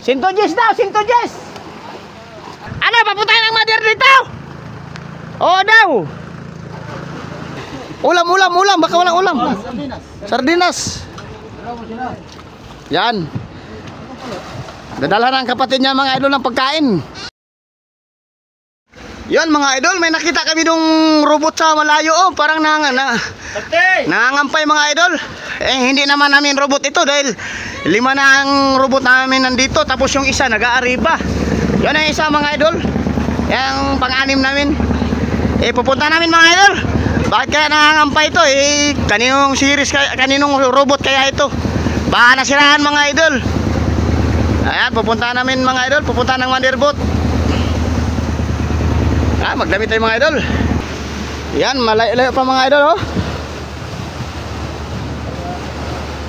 110 daw, 110. Ano, papuntahin ang mother dito? Oo daw. Ulam, baka walang ulam. Sardinas. Yan. Dadalhan ng kapatid niya mga idol ng pagkain. Yan mga idol, may nakita kami nung robot sa malayo. Oh, parang nangangampay mga idol. Hindi naman namin robot ito dahil 5 na ang robot namin nandito. Tapos yung isa nag-aariba. Yan ang isa mga idol. Yung pang-anim namin. Pupunta namin mga idol. Bakit kaya nangangampay ito? Kaninong series, kaninong robot kaya ito? Baka nasiraan mga idol. Ayan, pupunta namin mga idol. Pupunta ng Wonderbot. Magdamit tayo mga idol. Yan, malayo pa mga idol oh.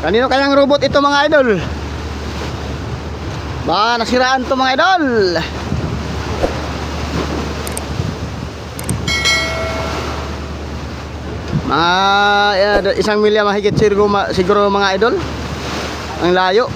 Kanino kayang robot ito mga idol? Baka nasiraan to mga idol. Mga 1 milya mahigit siguro mga idol. Ang layo.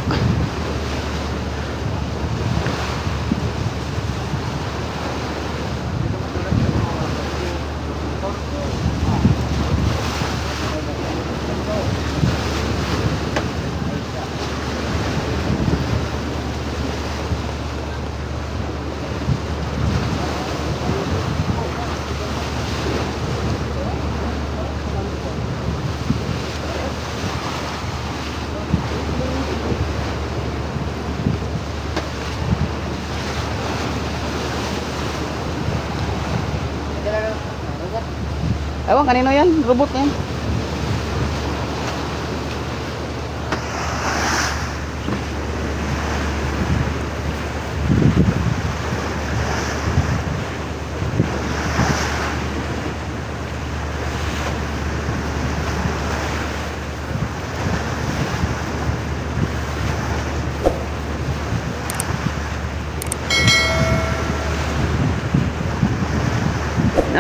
Ewan kanino yan, robot na yan.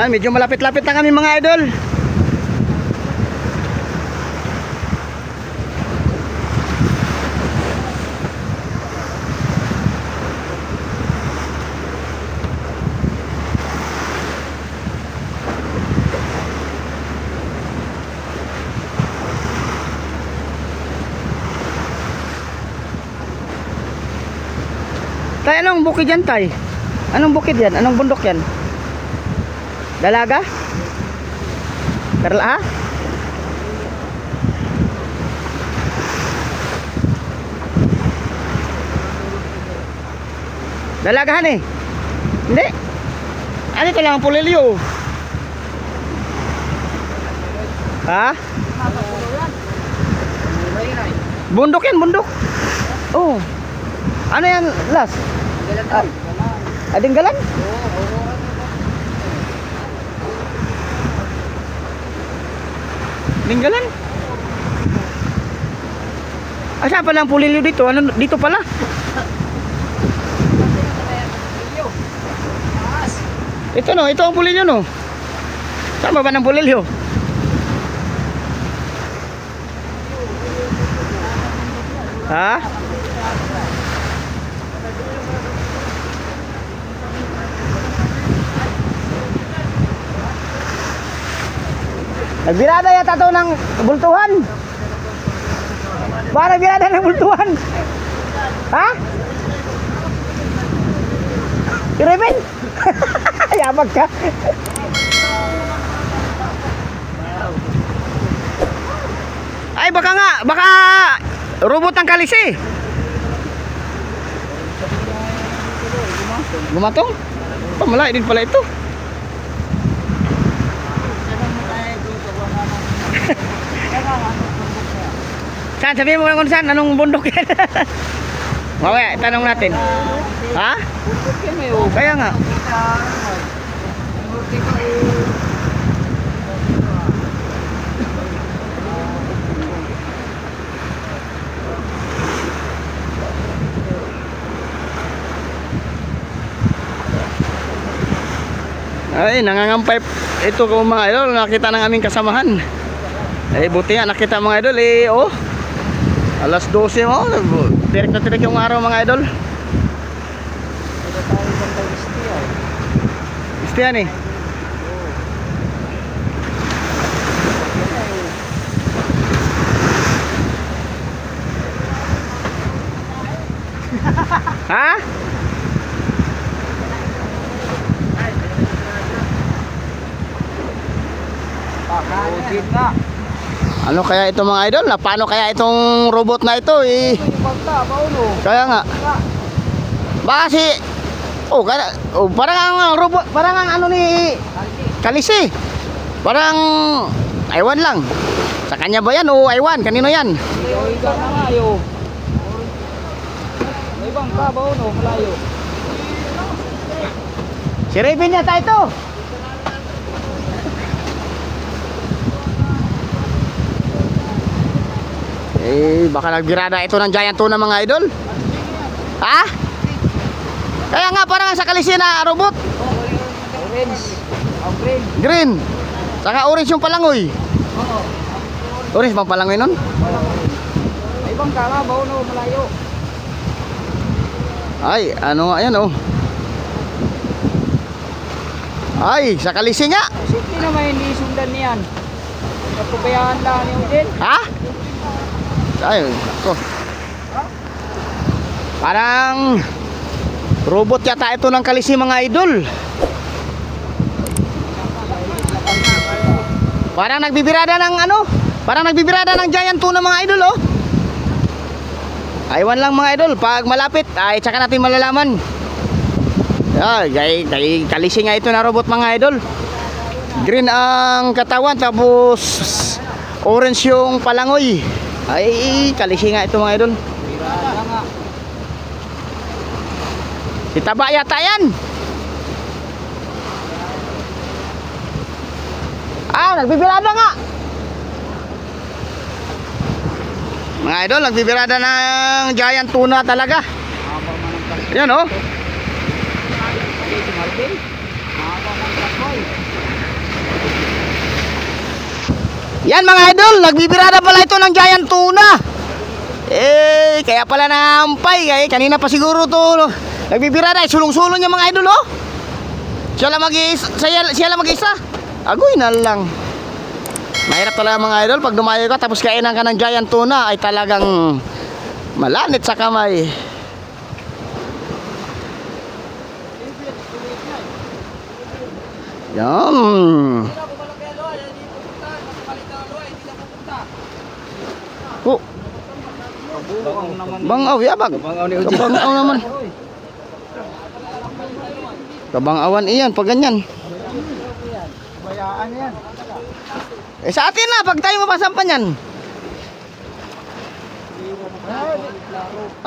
Medyo malapit-lapit na kami mga idol. Tay, anong bukid yan tay? Anong bukid yan? Anong bundok yan? Dalaga? Karla? Dalagahan eh. Hindi. Ano ito lang ang pulilyo? Ha? Bundok yan, bundok. Oh. Ano yan last? Adinggalan? Dinggalan? Saan pala ang pulilyo dito? Ano, dito pala? Ito no, ito ang pulilyo no. Saan ba ng pulilyo? Ha? Nagbirada yata ito ng bultuhan. Baka nagbirada ng bultuhan. Ha? Irevin? Yabag ka. Ay baka nga, baka robot ng kalisi. Gumatong? Malaki din pala ito. Saan? Sabihin mo kung saan? Anong bundok yan? Mamaya, tanong natin. Ha? Kaya nga. Ay, nangangampay ito ko mga idol. Nakita ng aming kasamahan. Buti nga nakita mga idol oh. Alas 12 mo. Tirik na tirik yung araw mga idol. Ito tayo bantay istiya. Gusto yan eh. Ha? Pakahugin nga. Ano kaya ito mga idol? Na paano kaya itong robot na ito eh? Pagka, pauno. Kaya nga. Baka si parang ang robot, parang ang ano ni Kalisi. Parang aywan lang. Sa kanya ba yan o aywan? Kanino yan? Iba na nga yo. Ibang ka, pauno, malayo. Si Raven yata ito. Baka nagbirada ito ng giant tuna mga idol. Ha? Kaya nga parang sa Kalisi na robot. Orange. Ang green. Green. Saka orange yung palangoy. Oo. Orange bang palangoy nun? Ibang ka nga, pauno, malayo. Ay, ano nga yan oh. Ay, sa Kalisi nga. Sige naman hindi sundan niyan. Nagpabayaan lang niyo din. Ha? Ay, ako. Parang robot yata ito ng Kalisi mga idol. Parang nagbibirada ng ano? Parang nagbibirada ng giant tuna mga idol oh. Aywan lang mga idol, pag malapit ay tsaka natin malalaman. Kay Kalisi nga ito na robot mga idol. Green ang katawan tapos orange yung palangoy. Ay, Kalisi nga ito mga idol. Birada nga. Si Taba yata yan. Nagbibirada nga. Mga idol, nagbibirada ng giant tuna talaga. Haba man ang kasoy. Yan oh. Si Marvin. Haba man ang kasoy. Yan mga idol, nagbibirada pala ito ng giant tuna. Kaya pala naampay. Kanina pa siguro to nagbibirada. Sulong-sulong niya mga idol oh. Siya lang mag-isa. Agoy na lang. Mahirap talaga mga idol. Pag dumayo ka tapos kainan ka ng giant tuna ay talagang malanit sa kamay. Yan. Oh, Kabukang naman. bangaw yabag. Kabangaw naman. Kabangawan iyan pag ganyan. Bayaan yan. Sa atin na pag tayo mapasampan yan.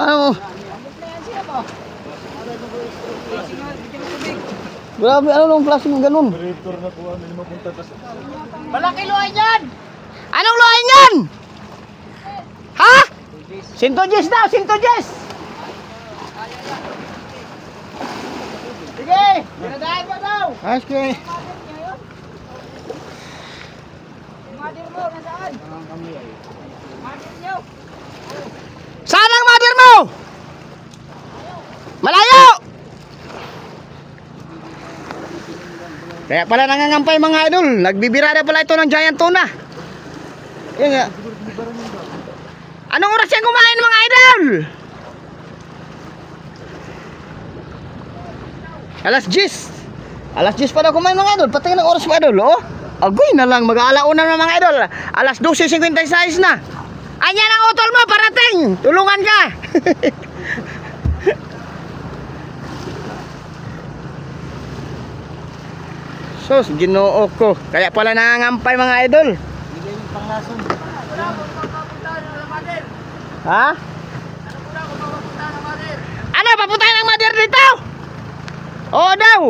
Ano? Grabe, ano nung klase ng ganun? Malaki luhay yan! Anong luhay yan? Ha? Sintojes daw, sintojes! Sige, pinadaan mo daw! Okay. Mother mo, nasaan? Mother nyo. Saan ang mother mo? Malayo! Kaya pala nangangampay mga idol. Nagbibirada pala ito ng giant tuna. Yan nga. Anong oras yan kumain mga idol? Alas 10. Alas 10 pa daw kumain mga idol. Patay ng oras mga idol oh. Agoy na lang, mag-aalauna na mga idol. Alas 12:56 na. Anya ng utol mo, parating. Tulungan ka. Sus, Ginoo ko. Kaya pala nangangampay mga idol. Bigay yung panglason. Ha? Ano, papuntahan ang mother dito? Oo daw.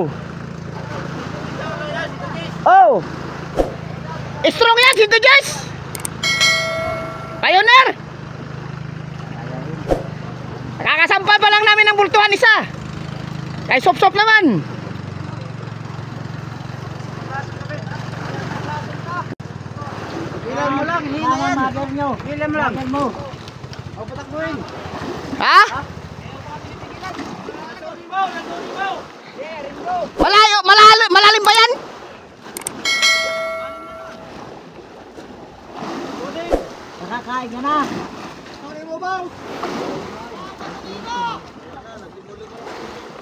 Oh. Strong yan, Sinto Jess. Pioneer. Nakakasampal pa lang namin ng bultuhan isa. Kay sop-sop naman. Ilan mo lang, hila yan. Hilam lang. Ha? Malayo, malalim ba yan? Nakakain ka na.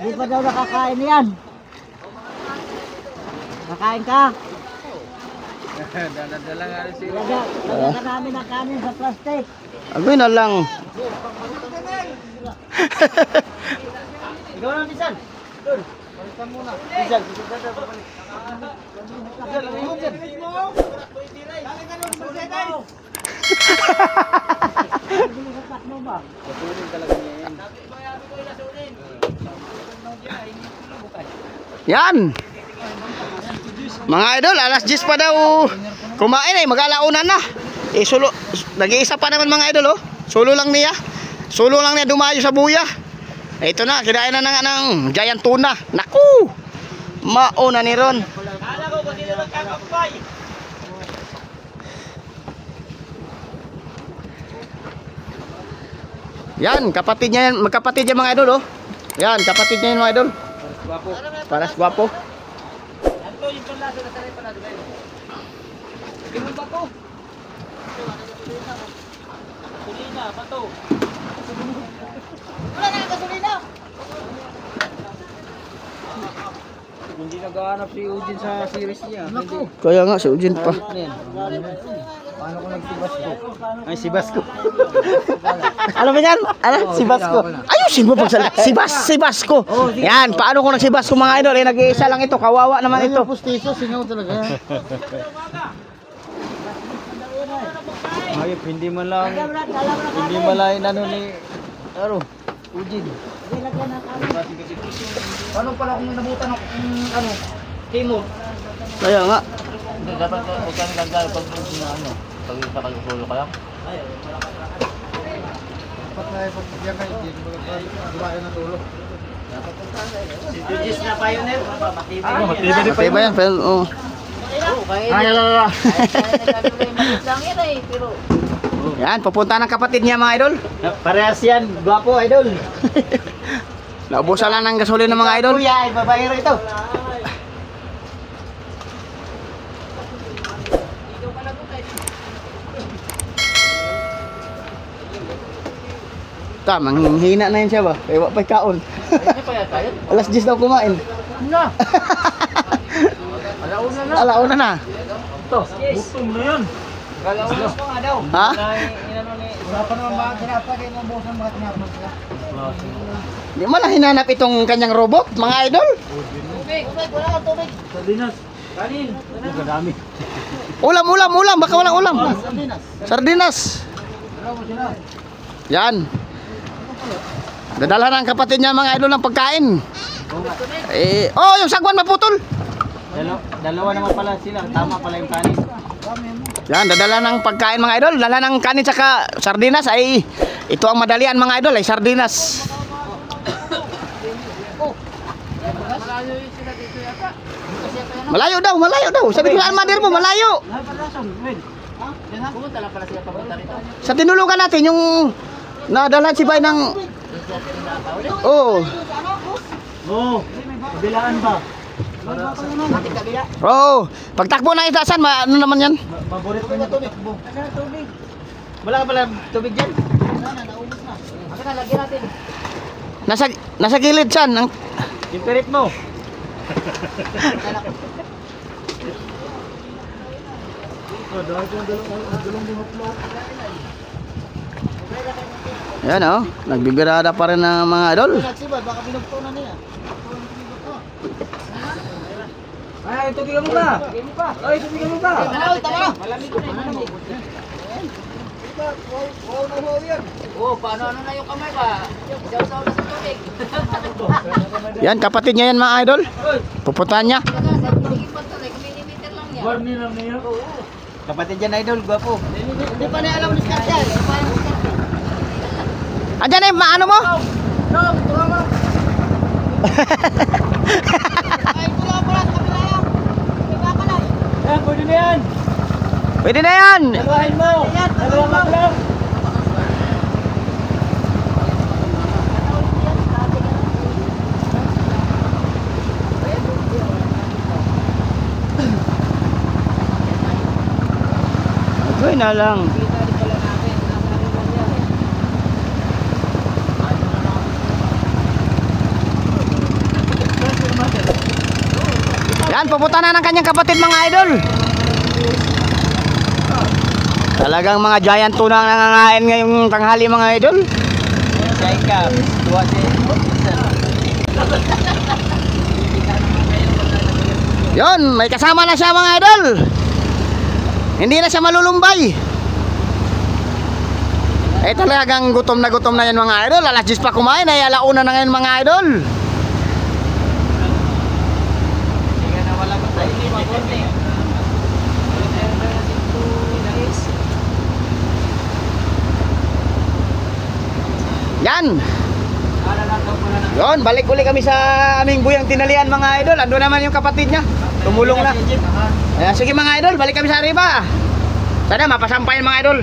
Hindi pa daw nakakain yan. Nakain ka. Dala-dala nga rin sila. Lagyan namin ang kanin sa plastic. Agoy na lang. Ikaw lang, Bisan. Doon. Balikan muna. Bisan. Yan. Mga idol, alas 10 pa daw kumain eh, mag-alauna na. Eh solo, nag-iisa pa naman mga idol oh. Solo lang niya dumayo sa buya. Eh, ito na, kinain na ng giant tuna. Naku! Mauna ni Ron. Kala ko kung sino magkakampay. Yan, kapatid niya yan, magkapatid yan mga idol oh. Yan, kapatid niya yan mga idol. Guwapo. Paras gwapo. Ito yung panlaso na sanay pa na doon. Tingnan ba to? Gasolina, bato. Wala na gasolina. Hindi naghahanap si Eugene sa series niya. Hindi. Kaya nga, si Ujin pa. Paano ko nagsibasco? Ay, si Basco. Ano ba yan? Ano? Si Basco. Ayusin mo pagsalita. Si Basco. Yan, paano ko nagsibasco mga idol? Eh, nag-iisa lang ito. Kawawa naman ito. Pustiso, singaw talaga. Ayop, hindi man lang ano ni Eugene. Paano pala kung nabutan ng kimo? Kaya nga. Dapat huwag kang gagawin pag ano, pag sa kagsulo ka lang. Dapat na ipagpagyan kayo, hindi magawa na tulog. Si Judges na pioneer, Matibay ba yan? Pero, oh. Yan, pupunta ng kapatid niya mga idol. Parehas yan, gwapo idol. Naubusan lang ng gasolina ng mga idol. Kuya, ay babayero ito. Manghihina na yun siya ba? Kaya wapay kaon. Hindi pa yata yun. Alas 10 daw kumain. Na. Alauna na. Alauna na. Ito, gutom na yan. Alauna pa nga daw. Ha? Inano ni... Wala pa naman ba tinapa kayo ng busan mga tinapa sila? Di mo na hinanap itong kanyang robot, mga idol. Tubig! Wala kang tubig! Sardinas! Kanin! Kadami. Ulam. Baka walang ulam. Sardinas. Yan. Dadala ng kapatid niya mga idol ng pagkain. Eh, oh, yung sagwan maputol. Dalawa naman pala sila. Tama pala yung kanin. Yan, dadala ng pagkain mga idol. Dala ng kanin saka sardinas ay ito ang madalian mga idol ay sardinas. Malayo daw. Sabi ko almader mo, malayo. Pumunta lang pala sila papunta rito. Sa tinulugan natin yung nadala si Bay ng oh. Oo. Kabilaan ba? Oh, pagtakbo ng itasan, ano naman yan? Paborito mo yung takbo. Wala ka pala tubig dyan? Naubos na. Ako na, lagyan natin. Nasa gilid san. Yung perip mo. Yan oh, nagbibirada pa rin ng mga idol. Nagsibad, baka pinagtunan niya. Ay, tubigan mo ba? Ay, tubigan mo ba? Tama! Malamig na yun. Oo, paano na yung kamay ba? Isaw-saw na sa tubig. Yan, kapatid niya yan mga idol. Pupuntahan niya. Barney lang niya. Kapatid yan idol, gwapo. Hindi pa na alam ni Skatya. Andyan eh, maano mo? No, tuwa mo. Ay, tuwa mo lang. Kabila lang. Iba ka lang. Pwede na yan. Pwede na yan. Dalawahin mo. Dalawa ka lang. na lang. Kita din pala natin. Nasaan yung nangyari? Yan, pupunta na ng kanyang kapatid mga idol. Talagang mga giant tuna ang nangangain ngayong tanghali mga idol. Jacob, dua Yon, may kasama na siya mga idol. Hindi na siya malulumbay. Eh talagang gutom na yan mga idol. Alas 10 pa kumain, ay alauna na ngayon mga idol. Hindi na wala pa tayo. Hindi mabuti. Yan. Yon, balik uli kami sa aming buyang tinalian mga idol. Ando naman yung kapatid niya. Tumulong na. Ayan, sige mga idol, balik kami sa Arriba. Sana mapasampayan mga idol.